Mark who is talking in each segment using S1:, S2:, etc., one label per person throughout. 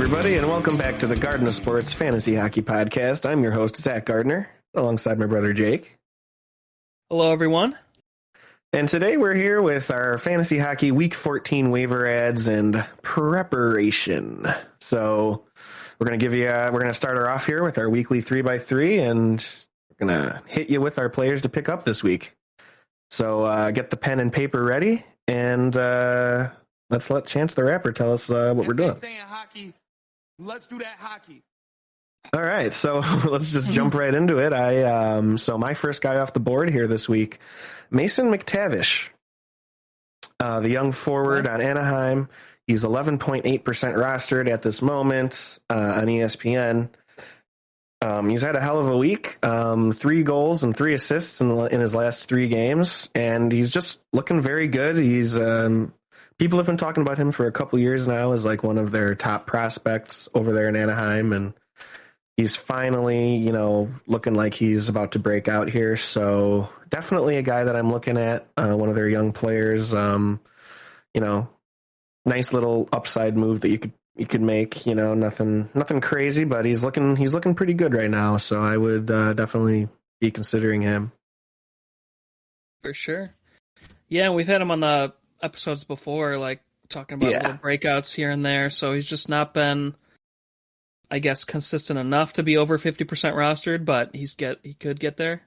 S1: everybody, and welcome back to the Garden of Sports Fantasy Hockey Podcast. I'm your host, Zach Gardner, alongside my brother Jake.
S2: Hello, everyone.
S1: And today we're here with our Fantasy Hockey Week 14 waiver ads and preparation. So we're going to start her off here with our weekly 3x3, and we're going to hit you with our players to pick up this week. So get the pen and paper ready, and let's let Chance the Rapper tell us what we're doing.
S3: Saying hockey, let's do that hockey.
S1: All right, so let's just jump right into it. So my first guy off the board here this week, Mason McTavish, the young forward on Anaheim. He's 11.8% rostered at this moment on ESPN. He's had a hell of a week, 3 goals and 3 assists in his last 3 games, and he's just looking very good. He's people have been talking about him for a couple years now as like one of their top prospects over there in Anaheim, and he's finally, looking like he's about to break out here. So definitely a guy that I'm looking at, one of their young players. Nice little upside move that you could make. Nothing crazy, but he's looking pretty good right now. So I would definitely be considering him.
S2: For sure. Yeah, we've had him on the episodes before, like talking about little breakouts here and there. So he's just not been, I guess, consistent enough to be over 50% rostered, but he could get there.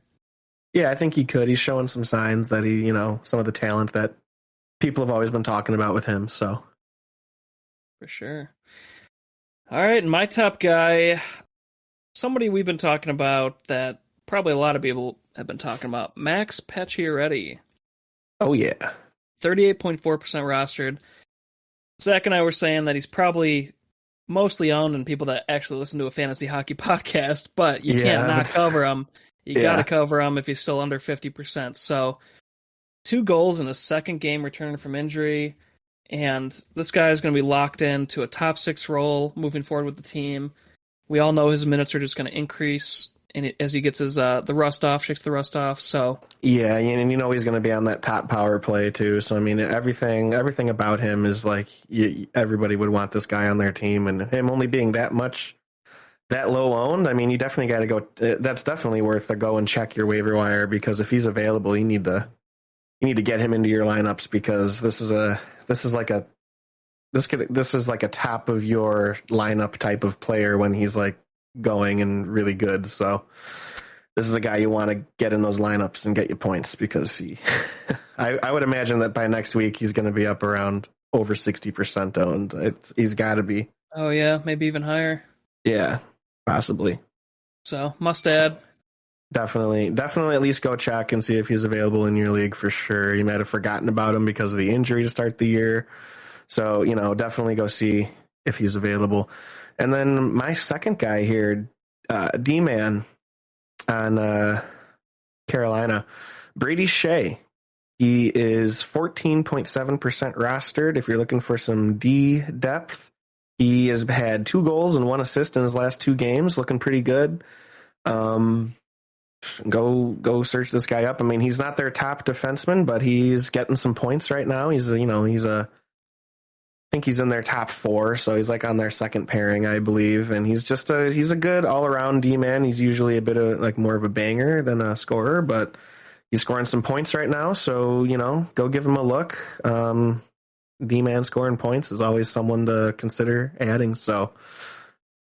S1: Yeah, I think he could. He's showing some signs that he, some of the talent that people have always been talking about with him. So
S2: for sure. All right, and my top guy, somebody we've been talking about that probably a lot of people have been talking about, Max Pacioretty.
S1: Oh yeah,
S2: 38.4% rostered. Zach and I were saying that he's probably mostly owned in people that actually listen to a fantasy hockey podcast, but you can't not cover him. You got to cover him if he's still under 50%. So 2 goals in his second game returning from injury, and this guy is going to be locked into a top 6 role moving forward with the team. We all know his minutes are just going to increase as he gets his shakes the rust off. So
S1: yeah, and he's going to be on that top power play too. So I mean, everything about him is like everybody would want this guy on their team, and him only being that low owned. I mean, you definitely got to go. That's definitely worth a go and check your waiver wire, because if he's available, you need to get him into your lineups, because this is like a top of your lineup type of player when he's like going and really good. So this is a guy you want to get in those lineups and get you points, because I would imagine that by next week he's going to be up around over 60% owned. He's got to be.
S2: Oh yeah, maybe even higher.
S1: Yeah, possibly.
S2: So must add.
S1: Definitely at least go check and see if he's available in your league for sure. You might have forgotten about him because of the injury to start the year. So, definitely go see if he's available. And then my second guy here, D-Man on Carolina, Brady Shea. He is 14.7% rostered. If you're looking for some D depth, he has had 2 goals and 1 assist in his last 2 games, looking pretty good. Go search this guy up. I mean, he's not their top defenseman, but he's getting some points right now. I think he's in their top 4, so he's like on their second pairing, I believe. And he's a good all around D-man. He's usually a bit of like more of a banger than a scorer, but he's scoring some points right now. So, go give him a look. D-man scoring points is always someone to consider adding. So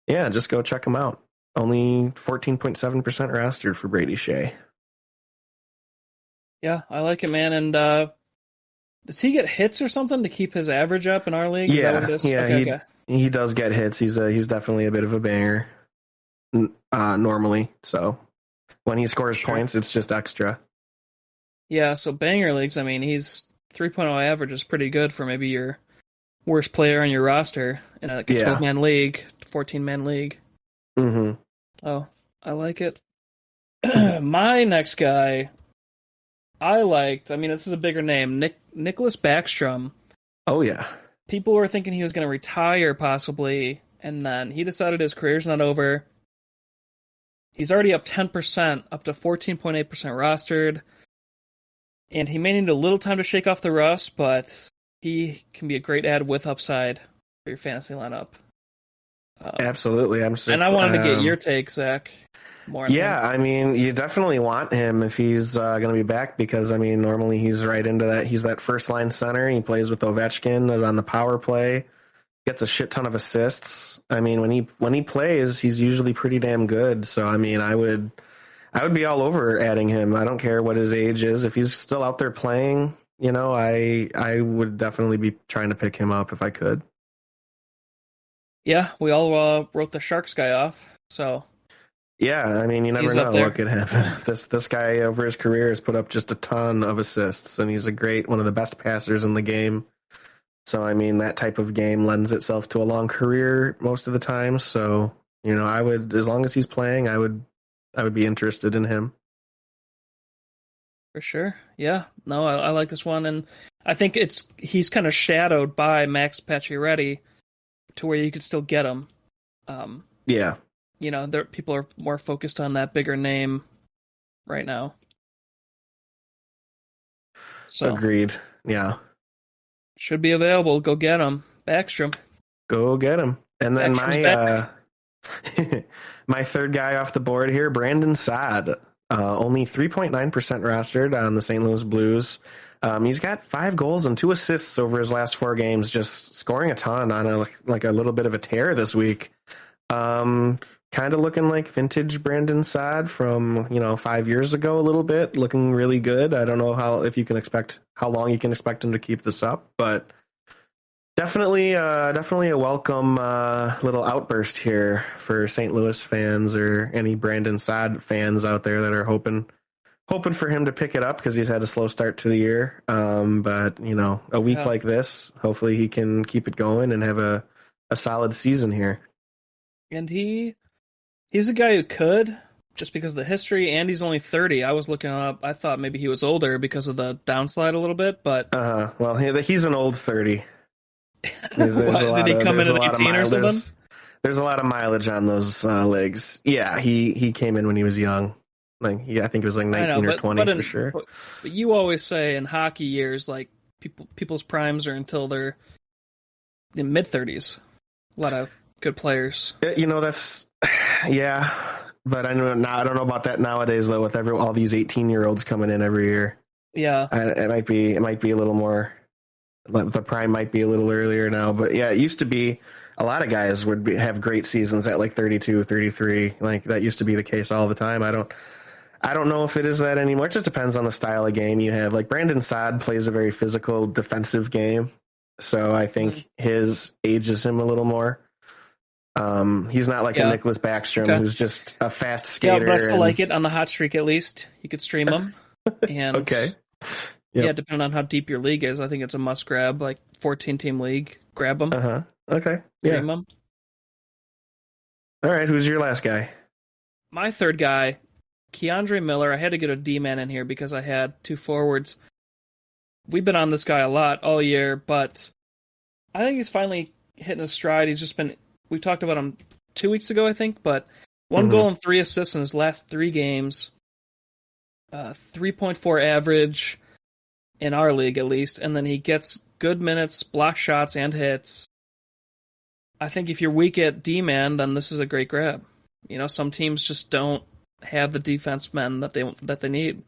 S1: yeah, just go check him out. Only 14.7% rostered for Brady Shea.
S2: Yeah, I like it, man. And does he get hits or something to keep his average up in our league? Is that what it is?
S1: Okay. He does get hits. He's definitely a bit of a banger normally. So when he scores points, it's just extra.
S2: Yeah, so banger leagues, I mean, he's 3.0 average is pretty good for maybe your worst player on your roster in a 12-man league, 14-man league.
S1: Mm-hmm.
S2: Oh, I like it. My next guy, this is a bigger name, Nicholas Backstrom.
S1: Oh, yeah.
S2: People were thinking he was going to retire, possibly, and then he decided his career's not over. He's already up 10%, up to 14.8% rostered, and he may need a little time to shake off the rust, but he can be a great add with upside for your fantasy lineup.
S1: Absolutely.
S2: And I wanted to get your take, Zach. More on him.
S1: I mean, you definitely want him if he's going to be back because, I mean, normally he's right into that. He's that first line center. He plays with Ovechkin, is on the power play, gets a shit ton of assists. I mean, when he plays, he's usually pretty damn good. So, I mean, I would be all over adding him. I don't care what his age is. If he's still out there playing, I would definitely be trying to pick him up if I could.
S2: Yeah, we all wrote the Sharks guy off, so...
S1: Yeah, I mean, you never know what could happen. This guy over his career has put up just a ton of assists, and he's one of the best passers in the game. So, I mean, that type of game lends itself to a long career most of the time. So, I would, as long as he's playing, I would be interested in him.
S2: For sure. Yeah. No, I like this one, and I think he's kind of shadowed by Max Pacioretty to where you could still get him.
S1: Yeah.
S2: People are more focused on that bigger name right now. So
S1: agreed. Yeah.
S2: Should be available. Go get him. Backstrom.
S1: Go get him. And then my third guy off the board here, Brandon Saad. Only 3.9% rostered on the St. Louis Blues. He's got 5 goals and 2 assists over his last 4 games, just scoring a ton on a little bit of a tear this week. Kind of looking like vintage Brandon Saad from 5 years ago a little bit, looking really good. I don't know how long you can expect him to keep this up, but definitely a welcome little outburst here for St. Louis fans or any Brandon Saad fans out there that are hoping for him to pick it up because he's had a slow start to the year. But a week like this, hopefully he can keep it going and have a solid season here.
S2: And he's a guy who could, just because of the history, and he's only 30. I was looking up. I thought maybe he was older because of the downslide a little bit, but...
S1: Well, he's an old 30.
S2: Did he come in at 18 or something?
S1: There's a lot of mileage on those legs. Yeah, he came in when he was young. I think it was like 19 or 20 for sure.
S2: But you always say in hockey years, like, people's primes are until they're in mid-30s. A lot of good players.
S1: That's... Yeah, but I don't know about that nowadays though. With all these 18-year-olds coming in every year,
S2: yeah,
S1: it might be a little more. The prime might be a little earlier now, but yeah, it used to be a lot of guys would have great seasons at like 32, 33. Like that used to be the case all the time. I don't know if it is that anymore. It just depends on the style of game you have. Like Brandon Saad plays a very physical defensive game, so I think his ages him a little more. He's not like a Nicholas Backstrom who's just a fast skater.
S2: Yeah, but I still like it on the hot streak. At least you could stream him. And
S1: okay.
S2: Yeah, depending on how deep your league is, I think it's a must grab. Like 14-team league, grab them.
S1: Okay.
S2: Stream them.
S1: All right. Who's your last guy?
S2: My third guy, Keandre Miller. I had to get a D-man in here because I had 2 forwards. We've been on this guy a lot all year, but I think he's finally hitting his stride. He's just been. We talked about him 2 weeks ago, I think, but 1 goal and 3 assists in his last 3 games. 3.4 average in our league, at least, and then he gets good minutes, block shots, and hits. I think if you're weak at D-man, then this is a great grab. Some teams just don't have the defensemen that they need.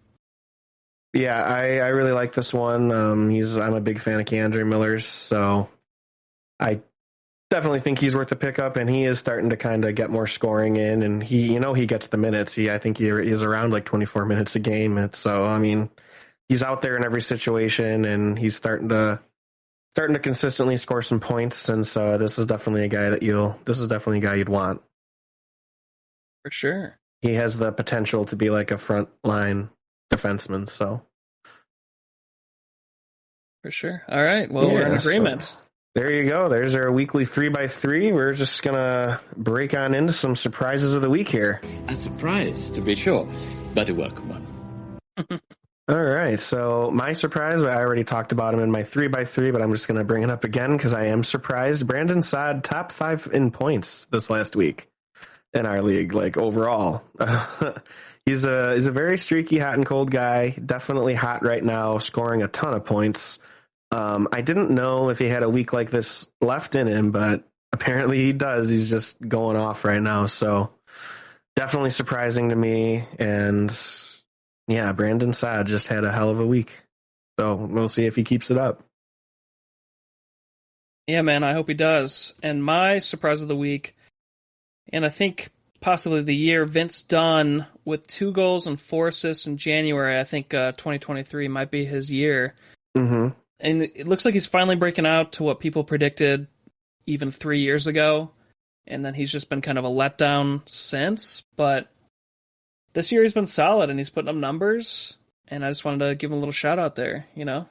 S1: Yeah, I really like this one. I'm a big fan of Keandre Miller's, so I definitely think he's worth a pickup, and he is starting to kind of get more scoring in, and he gets the minutes. I think he is around like 24 minutes a game. So I mean, he's out there in every situation, and he's starting to consistently score some points. And so this is definitely a guy you'd want
S2: for sure.
S1: He has the potential to be like a front line defenseman. So
S2: for sure. All right. Well, we're in agreement.
S1: So, there you go. There's our weekly 3x3. We're just going to break on into some surprises of the week here.
S4: A surprise, to be sure, but a welcome one.
S1: All right. So my surprise, I already talked about him in my 3x3, but I'm just going to bring it up again because I am surprised. Brandon Saad, top 5 in points this last week in our league, like overall. He's a very streaky, hot and cold guy. Definitely hot right now, scoring a ton of points. I didn't know if he had a week like this left in him, but apparently he does. He's just going off right now. So definitely surprising to me. And yeah, Brandon Saad just had a hell of a week. So we'll see if he keeps it up.
S2: Yeah, man, I hope he does. And my surprise of the week, and I think possibly the year, Vince Dunn with 2 goals and 4 assists in January. I think 2023 might be his year.
S1: Mm-hmm.
S2: And it looks like he's finally breaking out to what people predicted even 3 years ago. And then he's just been kind of a letdown since. But this year he's been solid and he's putting up numbers. And I just wanted to give him a little shout out there, you know?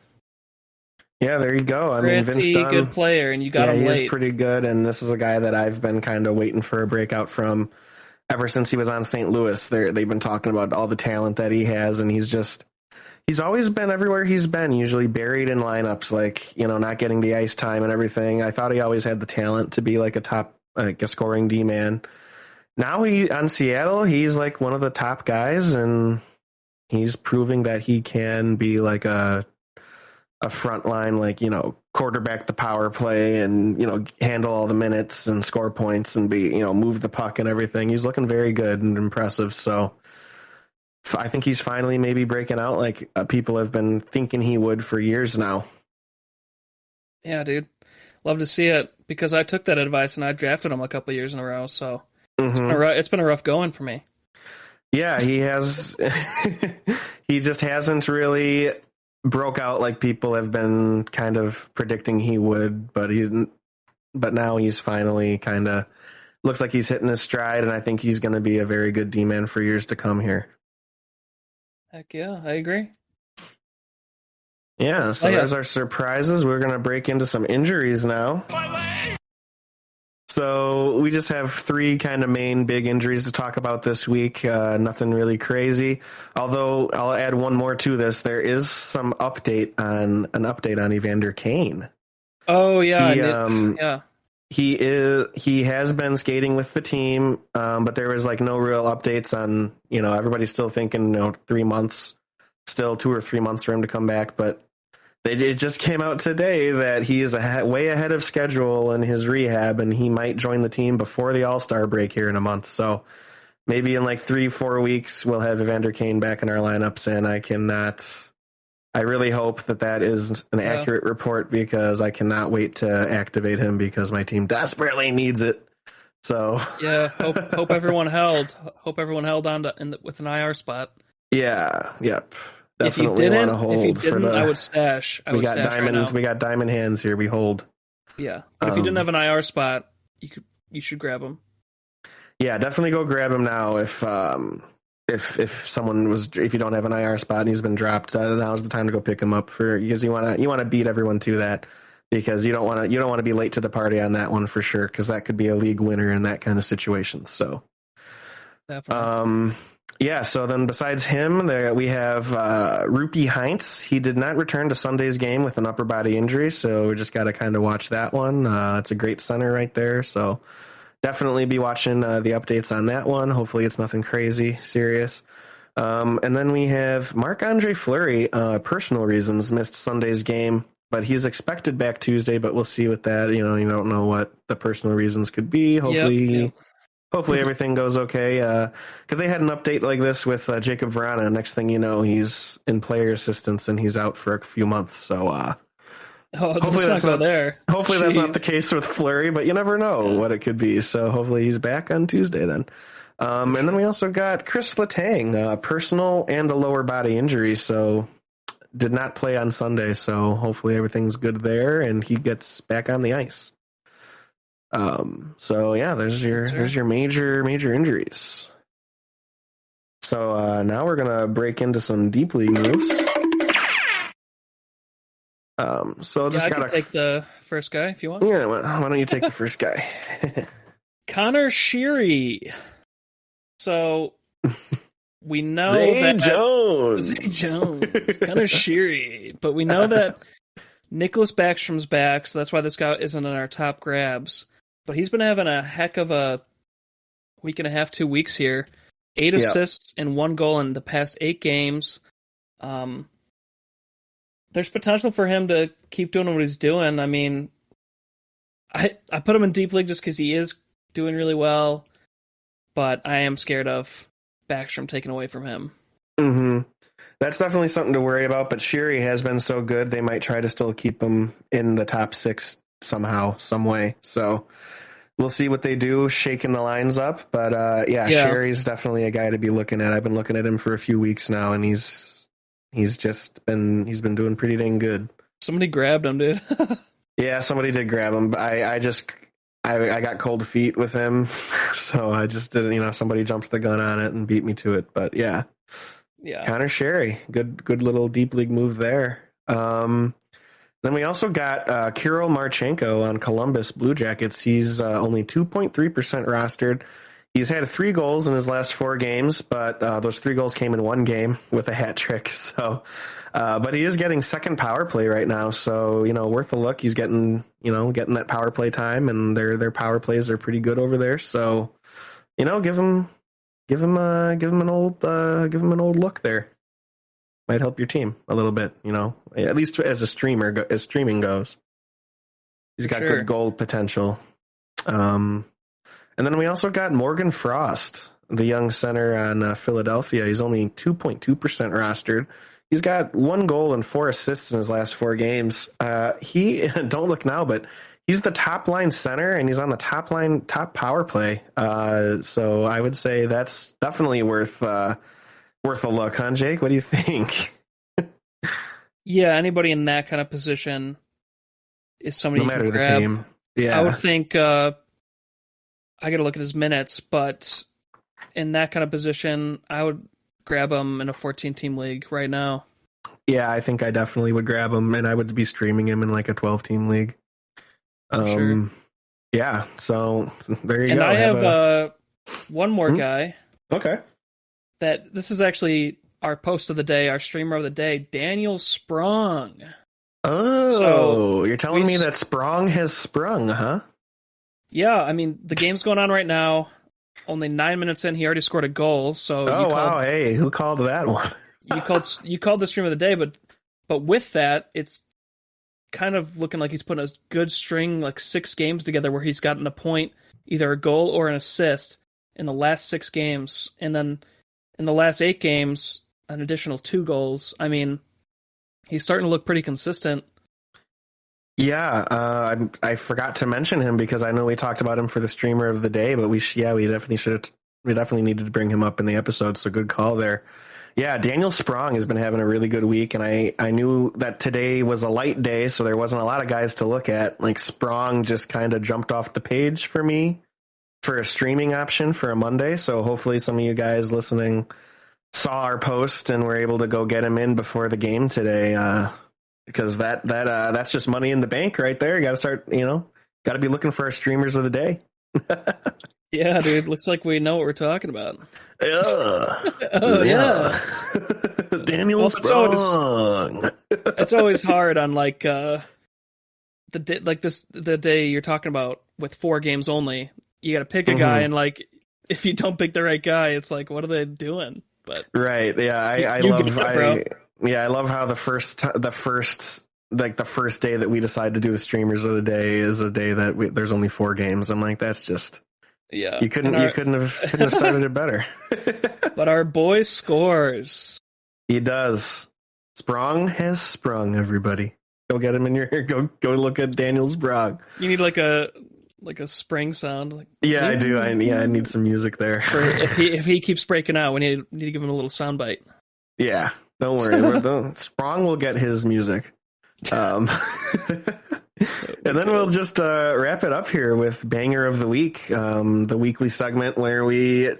S1: Yeah, there you go. I mean, Vince
S2: Pretty
S1: Dunn,
S2: good player, and you got him late.
S1: He's pretty good, and this is a guy that I've been kind of waiting for a breakout from ever since he was on St. Louis. They've been talking about all the talent that he has, and he's always been everywhere he's been, usually buried in lineups, like, you know, not getting the ice time and everything. I thought he always had the talent to be like a top, like a scoring D-man. Now on Seattle, he's like one of the top guys, and he's proving that he can be like a front line, like, you know, quarterback the power play and, you know, handle all the minutes and score points and be, you know, move the puck and everything. He's looking very good and impressive. So I think he's finally maybe breaking out like people have been thinking he would for years now.
S2: Yeah, dude. Love to see it, because I took that advice and I drafted him a couple years in a row. So it's been a rough going for me.
S1: Yeah, he has. He just hasn't really broke out like people have been kind of predicting he would, but now he's finally kind of looks like he's hitting his stride, and I think he's going to be a very good D-man for years to come here.
S2: Heck yeah, I agree.
S1: Yeah, so there's our surprises. We're going to break into some injuries now. So we just have 3 kind of main big injuries to talk about this week. Nothing really crazy. Although I'll add one more to this. There is some update on Evander Kane.
S2: Oh yeah,
S1: He has been skating with the team, but there was like no real updates on, you know, everybody's still thinking, you know, 3 months, still 2 or 3 months for him to come back, but it just came out today that he is way ahead of schedule in his rehab, and he might join the team before the All-Star break here in a month. So maybe in like 3-4 weeks, we'll have Evander Kane back in our lineups, and I really hope that is an accurate report, because I cannot wait to activate him because my team desperately needs it. So
S2: yeah, hope everyone held on with an IR spot.
S1: Yeah, yep.
S2: Definitely want to hold. If you didn't, I would stash.
S1: We got diamond hands here. We hold.
S2: Yeah, but if you didn't have an IR spot, you should grab him.
S1: Yeah, definitely go grab him now. If you don't have an IR spot and he's been dropped, now's the time to go pick him up because you want to beat everyone to that, because you don't want to be late to the party on that one for sure, because that could be a league winner in that kind of situation. So, definitely. Yeah, so then besides him, we have Rupi Heinz. He did not return to Sunday's game with an upper body injury, so we just got to kind of watch that one. It's a great center right there, so definitely be watching the updates on that one. Hopefully it's nothing crazy, serious. And then we have Marc-Andre Fleury, personal reasons, missed Sunday's game, but he's expected back Tuesday, but we'll see with that. You know, you don't know what the personal reasons could be. Hopefully everything goes okay, because they had an update like this with Jacob Vrana. Next thing you know, he's in player assistance and he's out for a few months. So hopefully that's not there. Hopefully that's not the case with Fleury, but you never know what it could be. So hopefully he's back on Tuesday then. And then we also got Chris Letang, personal and a lower body injury, so did not play on Sunday. So hopefully everything's good there and he gets back on the ice. So yeah, there's your major injuries. So now we're gonna break into some deep league moves. So just gotta
S2: take the first guy if you want.
S1: Yeah, why don't you take the first guy?
S2: Connor Sheary. So we know
S1: Zay Jones,
S2: Connor Sheary, but we know that Nicholas Backstrom's back, so that's why this guy isn't in our top grabs. But he's been having a heck of a week and a half, 2 weeks here. 8 assists and 1 goal in the past 8 games. There's potential for him to keep doing what he's doing. I mean, I put him in deep league just because he is doing really well, but I am scared of Backstrom taken away from him.
S1: Mm-hmm. That's definitely something to worry about, but Sherry has been so good, they might try to still keep him in the top 6 somehow, some way. So we'll see what they do, shaking the lines up. But yeah, Sherry's definitely a guy to be looking at. I've been looking at him for a few weeks now, and he's been doing pretty dang good.
S2: Somebody grabbed him, dude.
S1: Yeah, somebody did grab him. I got cold feet with him, so I just didn't. Somebody jumped the gun on it and beat me to it. But yeah. Connor Sherry, good little deep league move there. Then we also got Kirill Marchenko on Columbus Blue Jackets. He's only 2.3% rostered. He's had 3 goals in his last 4 games, but those 3 goals came in 1 game with a hat trick. So, but he is getting second power play right now. So, worth a look. He's getting that power play time, and their power plays are pretty good over there. So, give him an old look there. Might help your team a little bit, at least as streaming goes. He's got good goal potential. And then we also got Morgan Frost, the young center on Philadelphia. He's only 2.2% rostered. He's got 1 goal and 4 assists in his last 4 games. He don't look now, but he's the top line center, and he's on the top power play. So I would say that's definitely worth a look, huh, Jake? What do you think?
S2: Yeah, anybody in that kind of position is somebody
S1: no
S2: you
S1: matter
S2: can grab.
S1: The team. Yeah,
S2: I would think I got to look at his minutes, but in that kind of position, I would grab him in a 14-team league right now.
S1: Yeah, I think I definitely would grab him, and I would be streaming him in like a 12-team league.
S2: Sure.
S1: Yeah, so there you
S2: go. And I have one more guy.
S1: Okay.
S2: That this is actually our post of the day, our streamer of the day, Daniel Sprong.
S1: Oh, so you're telling me that Sprong has sprung, huh?
S2: Yeah, I mean, the game's going on right now. Only 9 minutes in, he already scored a goal. So
S1: wow! Hey, who called that one?
S2: you called the stream of the day, but with that, it's kind of looking like he's putting a good string, like 6 games together, where he's gotten a point, either a goal or an assist in the last 6 games, and then in the last 8 games, an additional 2 goals. I mean, he's starting to look pretty consistent.
S1: Yeah, I forgot to mention him because I know we talked about him for the streamer of the day, but we definitely needed to bring him up in the episode. So good call there. Yeah, Daniel Sprong has been having a really good week, and I knew that today was a light day, so there wasn't a lot of guys to look at. Like Sprong just kind of jumped off the page for me for a streaming option for a Monday. So hopefully some of you guys listening saw our post and were able to go get him in before the game today. Because that's just money in the bank right there. You got to start, got to be looking for our streamers of the day.
S2: Yeah, dude. Looks like we know what we're talking about.
S1: Yeah. Daniel Sprong.
S2: It's always hard on the day you're talking about with 4 games only. You got to pick a guy, and if you don't pick the right guy, it's like, what are they doing? But
S1: right, yeah, I love how the first day that we decide to do the streamers of the day is a day that there's only 4 games. I'm like, that's just you couldn't have started it better.
S2: But our boy scores.
S1: He does. Sprong has sprung. Everybody, go get him in your go look at Daniel Sprong.
S2: You need like a spring sound.
S1: Yeah, I do. I need some music there.
S2: If he keeps breaking out, we need to give him a little sound bite.
S1: Yeah, don't worry. Sprong will get his music. And then we'll just wrap it up here with Banger of the Week, the weekly segment where we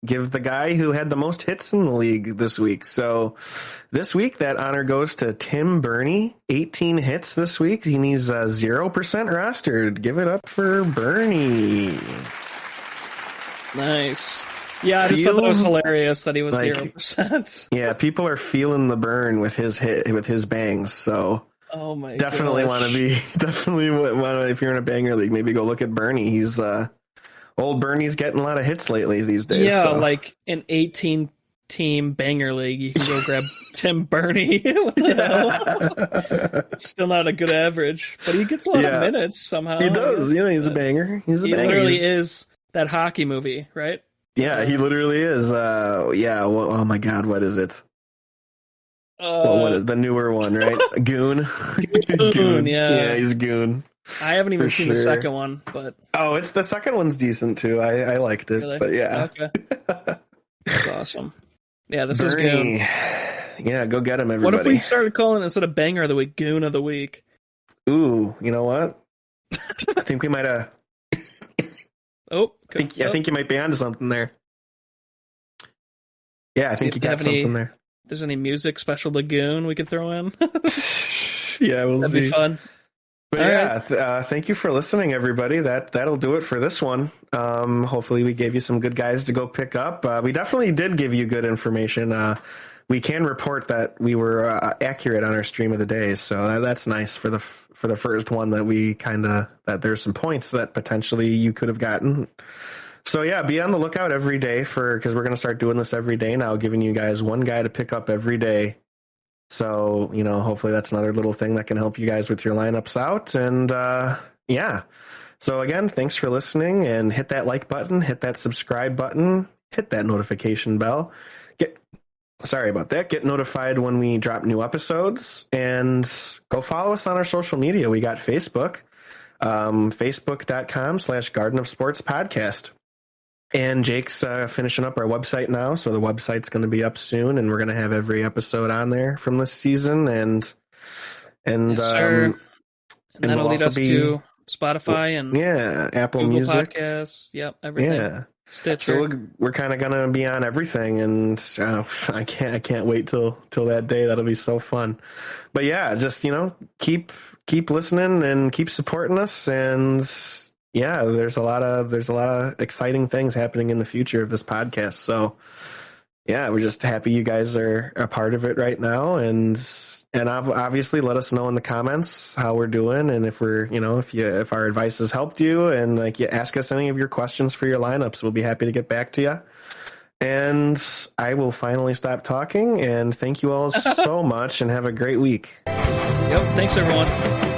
S1: give the guy who had the most hits in the league this week. So this week, that honor goes to Tim Burney, 18 hits this week. He needs 0% rostered. Give it up for Burney.
S2: Nice. Yeah, I just thought that was hilarious that he was 0%.
S1: Yeah, people are feeling the burn with his bangs. So
S2: oh my,
S1: definitely want to if you're in a banger league, maybe go look at Burney. He's old Bernie's getting a lot of hits lately these days.
S2: Yeah,
S1: so.
S2: like an 18 team banger league, you can go grab Tim Burney. What the hell? Still not a good average, but he gets a lot of minutes somehow.
S1: He does. He's a banger. He's a banger.
S2: He literally is that hockey movie, right?
S1: Yeah, he literally is. Oh my God, what is it? What is the newer one, right? Goon.
S2: Goon, yeah.
S1: Yeah, he's Goon.
S2: I haven't even seen the second one, but
S1: it's the second one's decent too. I liked it,
S2: really?
S1: But yeah,
S2: okay, that's awesome. Yeah, this is
S1: Bernie.
S2: Goon.
S1: Yeah, go get him, everybody.
S2: What if we started calling it, instead of Banger of the Week, Goon of the Week?
S1: Ooh, you know what? I think we might have. I think you might be onto something there. Yeah, I think you got something there.
S2: If there's any music special to Goon we could throw in?
S1: Yeah, we'll
S2: That'd
S1: see.
S2: be fun.
S1: But thank you for listening, everybody. That'll do it for this one. Hopefully we gave you some good guys to go pick up. We definitely did give you good information. We can report that we were accurate on our stream of the day, so that's nice for the first one that that there's some points that potentially you could have gotten. So yeah, be on the lookout every day because we're going to start doing this every day now, giving you guys one guy to pick up every day. So, hopefully that's another little thing that can help you guys with your lineups out. And yeah. So again, thanks for listening, and hit that like button, hit that subscribe button, hit that notification bell. Get notified when we drop new episodes, and go follow us on our social media. We got Facebook, facebook.com/Garden of Sports Podcast. And Jake's finishing up our website now, so the website's going to be up soon, and we're going to have every episode on there from this season. And
S2: yes, sir. And that'll lead us to Spotify and
S1: Apple
S2: Google
S1: Music
S2: Podcasts. Yep, everything.
S1: Yeah,
S2: Stitcher.
S1: So we're kind of going to be on everything, and I can't wait till that day. That'll be so fun. But yeah, just keep listening and keep supporting us, and yeah, there's a lot of exciting things happening in the future of this podcast. So yeah, we're just happy you guys are a part of it right now, and obviously let us know in the comments how we're doing, and if we're if our advice has helped you, and you ask us any of your questions for your lineups, we'll be happy to get back to you. And I will finally stop talking, and thank you all so much, and have a great week.
S2: Yep, thanks everyone.